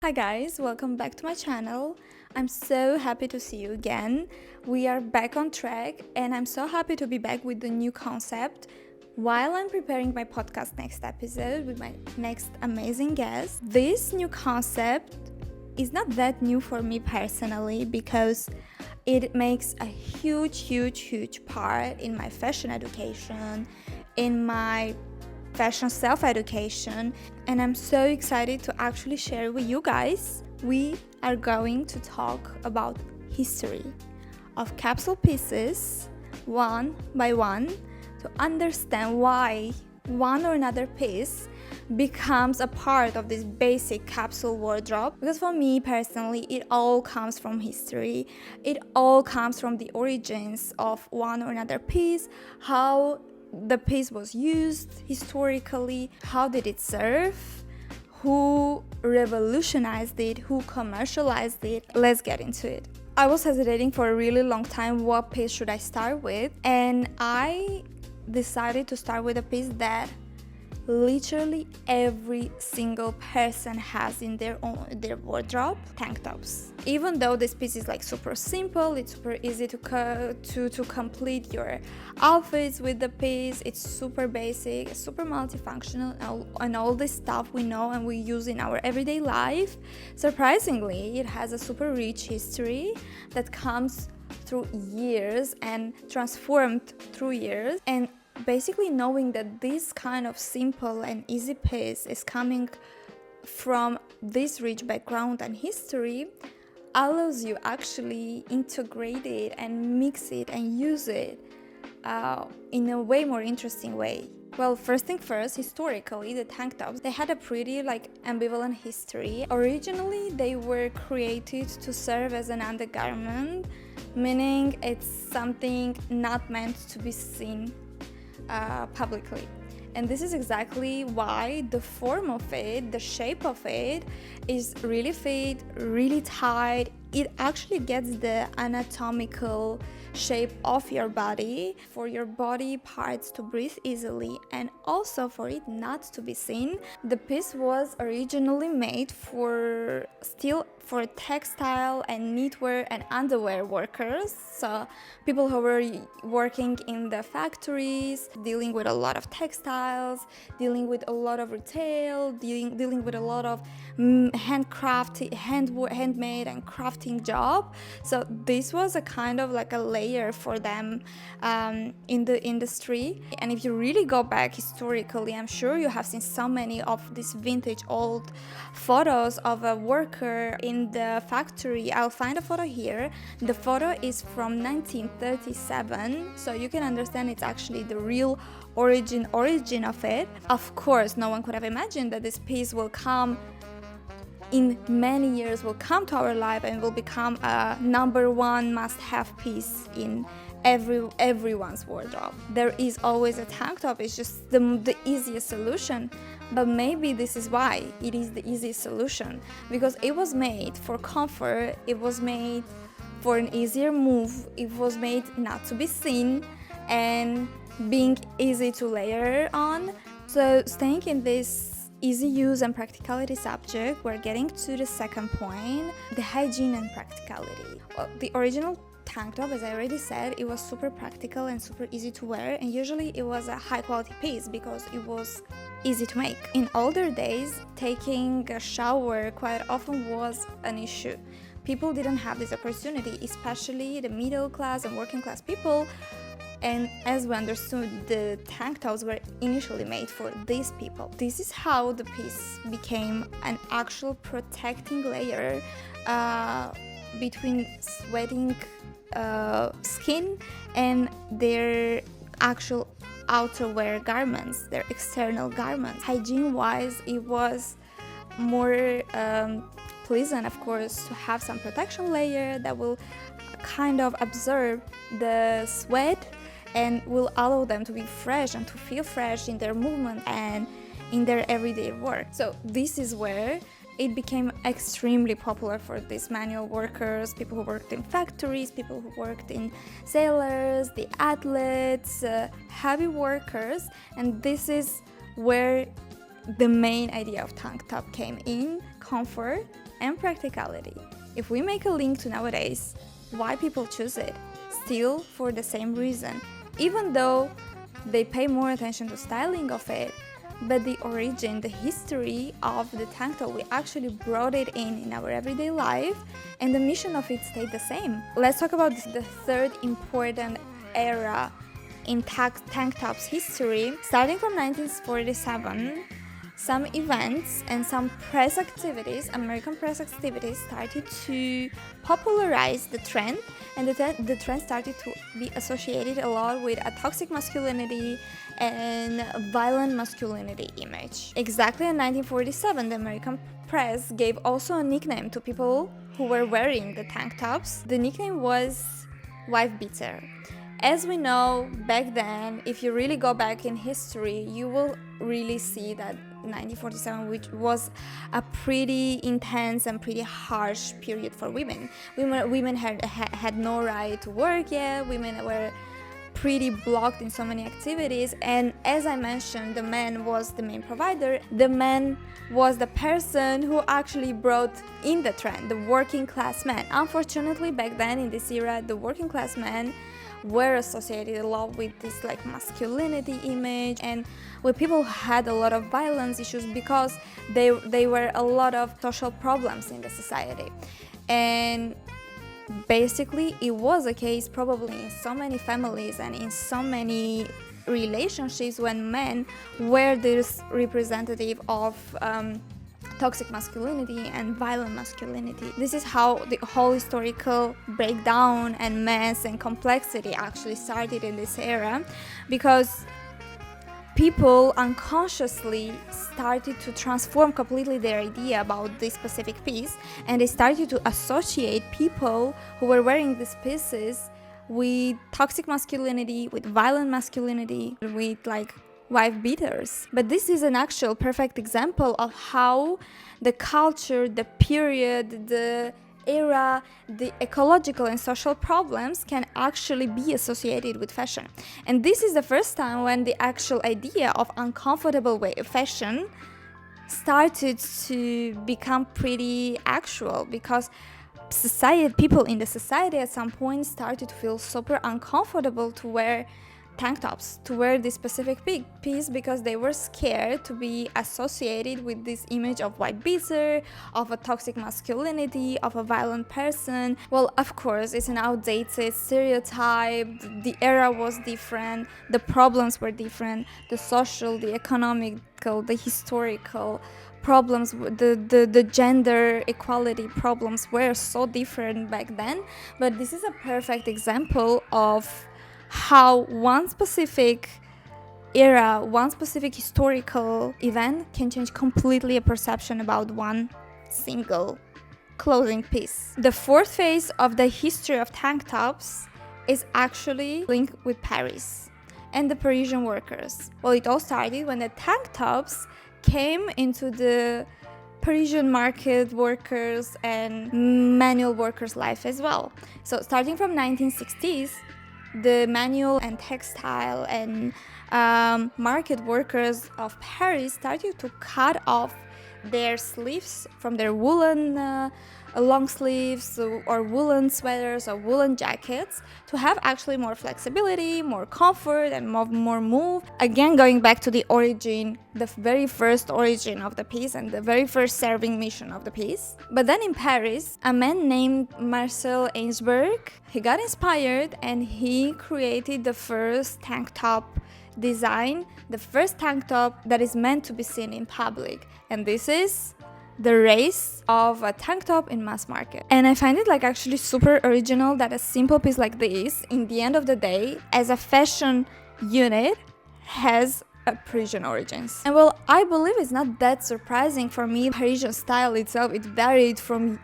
Hi guys, welcome back to my channel. I'm so happy to see you again. We are back on track and I'm so happy to be back with the new concept while I'm preparing my podcast next episode with my next amazing guest. This new concept is not that new for me personally because it makes a huge part in my fashion education, in my fashion self-education, and I'm so excited to actually share with you guys. We are going to talk about history of capsule pieces one by one to understand why one or another piece becomes a part of this basic capsule wardrobe. Because for me personally, it all comes from history. It all comes from the origins of one or another piece, how the piece was used historically, how did it serve, who revolutionized it, who commercialized it. Let's get into it. I was hesitating for a really long time what piece should I start with, and I decided to start with a piece that literally every single person has in their wardrobe: tank tops. Even though this piece is like super simple, it's super easy to complete your outfits with the piece. It's super basic, it's super multifunctional, and all this stuff we know and we use in our everyday life. Surprisingly, it has a super rich history that comes through years and transformed through years. And basically knowing that this kind of simple and easy piece is coming from this rich background and history allows you actually integrate it and mix it and use it in a way more interesting way. Well, first thing first, historically, the tank tops, they had a pretty ambivalent history. Originally, they were created to serve as an undergarment, meaning it's something not meant to be seen publicly. And this is exactly why the form of it, the shape of it, is really fit, really tight. It actually gets the anatomical shape of your body, for your body parts to breathe easily and also for it not to be seen. The piece was originally made for textile and knitwear and underwear workers, so people who were working in the factories, dealing with a lot of textiles, dealing with a lot of retail, dealing with a lot of handmade and crafting job. So this was a kind of like a layer for them in the industry. And if you really go back historically, I'm sure you have seen so many of these vintage old photos of a worker in the factory. I'll find a photo here. The photo is from 1937, so you can understand it's actually the real origin of it. Of course, no one could have imagined that this piece will come in many years, will come to our life and will become a number one must-have piece in everyone's wardrobe. There is always a tank top. It's just the easiest solution. But maybe this is why it is the easiest solution, because it was made for comfort, it was made for an easier move, it was made not to be seen and being easy to layer on. So staying in this easy use and practicality subject, we're getting to the second point: the hygiene and practicality. Well, the original tank top, as I already said, it was super practical and super easy to wear, and usually it was a high quality piece because it was easy to make. In older days, taking a shower quite often was an issue. People didn't have this opportunity, especially the middle class and working class people. And as we understood, the tank tops were initially made for these people. This is how the piece became an actual protecting layer between sweating skin and their actual outerwear garments, their external garments. Hygiene-wise, it was more pleasant, of course, to have some protection layer that will kind of absorb the sweat and will allow them to be fresh and to feel fresh in their movement and in their everyday work. So this is where it became extremely popular for these manual workers, people who worked in factories, people who worked in sailors, the athletes, heavy workers. And this is where the main idea of tank top came in: comfort and practicality. If we make a link to nowadays, why people choose it? Still for the same reason, even though they pay more attention to styling of it, but the origin, the history of the tank top, we actually brought it in our everyday life, and the mission of it stayed the same. Let's talk about the third important era in tank tops history. Starting from 1947, some events and some press activities, American press activities, started to popularize the trend, and the trend started to be associated a lot with a toxic masculinity and violent masculinity image. Exactly in 1947, the American press gave also a nickname to people who were wearing the tank tops. The nickname was wife beater. As we know, back then, if you really go back in history, you will really see that 1947, which was a pretty intense and pretty harsh period for women. Women had no right to work yet. Women were pretty blocked in so many activities, and as I mentioned, the man was the main provider. The man was the person who actually brought in the trend, the working class man. Unfortunately, back then in this era, the working class men were associated a lot with this like masculinity image, and where people had a lot of violence issues because they were a lot of social problems in the society. And basically it was a case probably in so many families and in so many relationships when men were this representative of toxic masculinity and violent masculinity. This is how the whole historical breakdown and mess and complexity actually started in this era, because people unconsciously started to transform completely their idea about this specific piece, and they started to associate people who were wearing these pieces with toxic masculinity, with violent masculinity, with like wife beaters. But this is an actual perfect example of how the culture, the period, the era, the ecological and social problems can actually be associated with fashion. And this is the first time when the actual idea of uncomfortable way of fashion started to become pretty actual, because people in the society at some point started to feel super uncomfortable to wear tank tops, to wear this specific piece, because they were scared to be associated with this image of white beater, of a toxic masculinity, of a violent person. Well, of course, it's an outdated stereotype. The era was different, the problems were different, the social, the economical, the historical problems, the gender equality problems were so different back then. But this is a perfect example of how one specific era, one specific historical event can change completely a perception about one single clothing piece. The fourth phase of the history of tank tops is actually linked with Paris and the Parisian workers. Well, it all started when the tank tops came into the Parisian market workers and manual workers' life as well. So starting from 1960s, the manual and textile and market workers of Paris started to cut off their sleeves from their woolen long sleeves or woolen sweaters or woolen jackets to have actually more flexibility, more comfort, and more move. Again, going back to the origin, the very first origin of the piece and the very first serving mission of the piece. But then in Paris, a man named Marcel Ainsberg, he got inspired and he created the first tank top design, the first tank top that is meant to be seen in public. And this is the race of a tank top in mass market. And I find it like actually super original that a simple piece like this, in the end of the day, as a fashion unit, has a Parisian origins. And well, I believe it's not that surprising for me. Parisian style itself, it varied from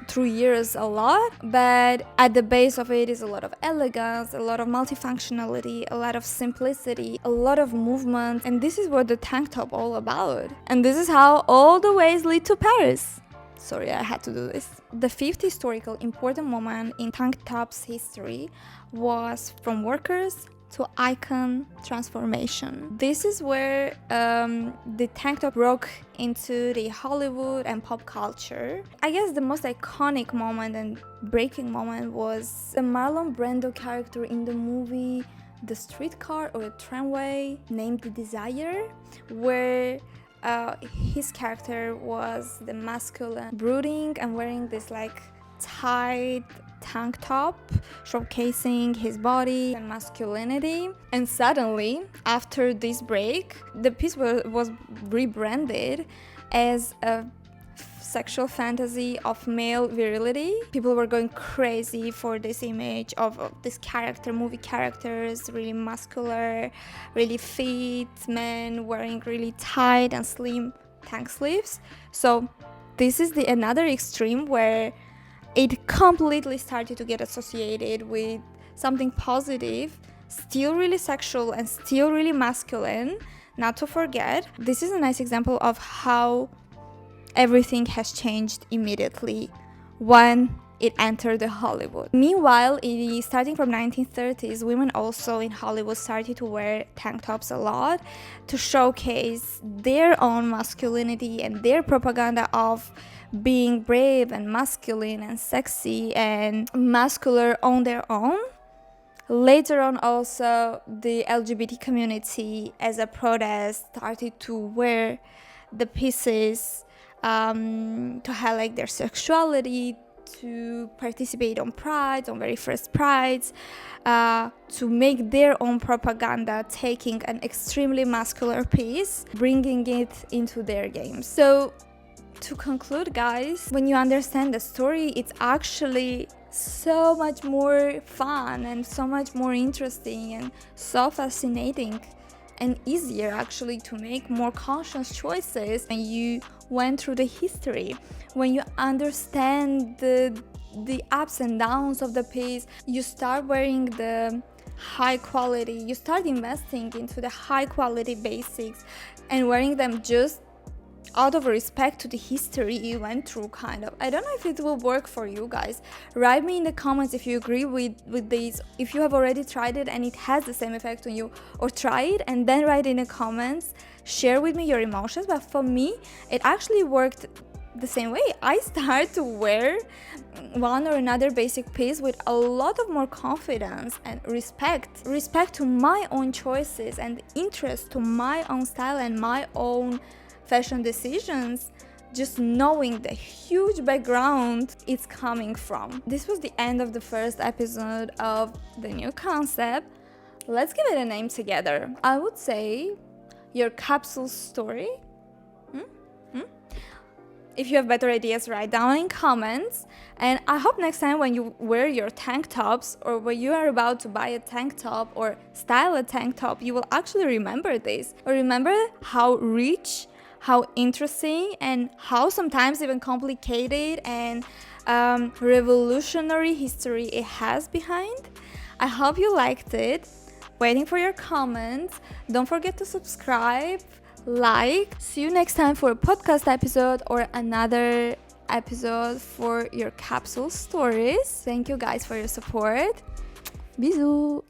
through years a lot, but at the base of it is a lot of elegance, a lot of multifunctionality, a lot of simplicity, a lot of movement, and this is what the tank top all about. And this is how all the ways lead to Paris. Sorry, I had to do this. The fifth historical important moment in tank tops history was from workers to icon transformation. This is where the tank top broke into the Hollywood and pop culture. I guess the most iconic moment and breaking moment was the Marlon Brando character in the movie The Streetcar or the Tramway named Desire, where his character was the masculine, brooding and wearing this like tight tank top showcasing his body and masculinity. And suddenly after this break, the piece was rebranded as a sexual fantasy of male virility. People were going crazy for this image of this character, movie characters, really muscular, really fit men wearing really tight and slim tank sleeves. So this is another extreme where it completely started to get associated with something positive, still really sexual and still really masculine. Not to forget, this is a nice example of how everything has changed immediately when it entered the Hollywood. Meanwhile, starting from 1930s, women also in Hollywood started to wear tank tops a lot to showcase their own masculinity and their propaganda of being brave and masculine and sexy and muscular on their own. Later on also, the LGBT community as a protest started to wear the pieces to highlight their sexuality, to participate on prides, on very first prides, to make their own propaganda, taking an extremely muscular piece, bringing it into their games. So to conclude, guys, when you understand the story, it's actually so much more fun and so much more interesting and so fascinating and easier actually to make more conscious choices when you went through the history, when you understand the ups and downs of the piece. You start wearing the high quality, you start investing into the high quality basics and wearing them just out of respect to the history you went through, kind of. I don't know if it will work for you guys. Write me in the comments if you agree with these, if you have already tried it and it has the same effect on you, or try it and then write in the comments, share with me your emotions. But for me, it actually worked the same way. I started to wear one or another basic piece with a lot of more confidence and respect to my own choices and interest to my own style and my own fashion decisions, just knowing the huge background it's coming from. This was the end of the first episode of the new concept. Let's give it a name together. I would say your capsule story. If you have better ideas, write down in comments. And I hope next time when you wear your tank tops, or when you are about to buy a tank top or style a tank top, you will actually remember this, or remember how rich, how interesting, and how sometimes even complicated and revolutionary history it has behind. I hope you liked it. Waiting for your comments. Don't forget to subscribe, like. See you next time for a podcast episode or another episode for your capsule stories. Thank you guys for your support. Bisous.